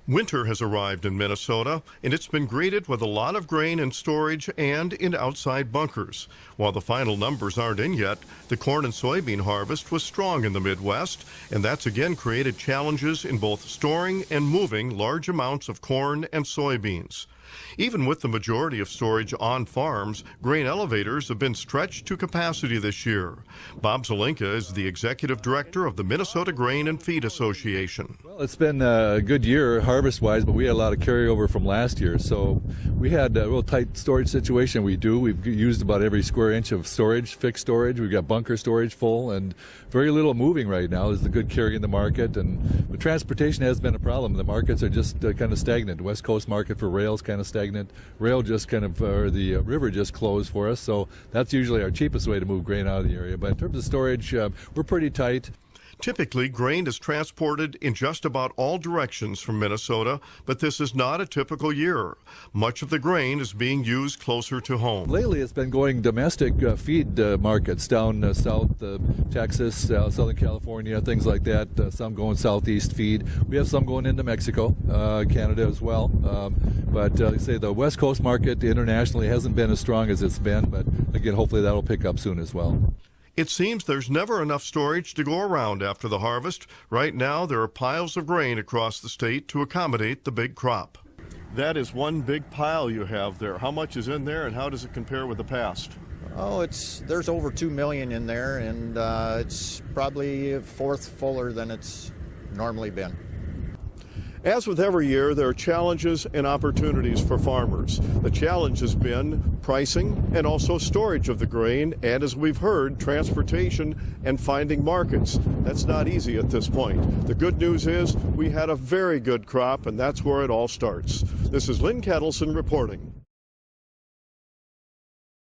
Winter has arrived in Minnesota, and it's been greeted with a lot of grain in storage and in outside bunkers. While the final numbers aren't in yet, the corn and soybean harvest was strong in the Midwest, and that's again created challenges in both storing and moving large amounts of corn and soybeans. Even with the majority of storage on farms, grain elevators have been stretched to capacity this year. Bob Zelinka is the executive director of the Minnesota Grain and Feed Association. Well, it's been a good year harvest-wise, but we had a lot of carryover from last year. So we had a real tight storage situation. We've used about every square inch of storage, fixed storage. We've got bunker storage full, and very little moving right now. Is the good carry in the market, and the transportation has been a problem. The markets are just kind of stagnant. West Coast market for rail is kind of stagnant. Rail just the river just closed for us, so that's usually our cheapest way to move grain out of the area. But in terms of storage, we're pretty tight. Typically, grain is transported in just about all directions from Minnesota, but this is not a typical year. Much of the grain is being used closer to home. Lately, it's been going domestic feed markets down south, Texas, Southern California, things like that. Some going southeast feed. We have some going into Mexico, Canada as well. But like I say, the West Coast market internationally hasn't been as strong as it's been, but again, hopefully that'll pick up soon as well. It seems there's never enough storage to go around after the harvest. Right now, there are piles of grain across the state to accommodate the big crop. That is one big pile you have there. How much is in there, and how does it compare with the past? Oh, there's over 2 million in there, and it's probably a fourth fuller than it's normally been. As with every year, there are challenges and opportunities for farmers. The challenge has been pricing and also storage of the grain, and as we've heard, transportation and finding markets. That's not easy at this point. The good news is we had a very good crop, and that's where it all starts. This is Lynn Ketelsen reporting.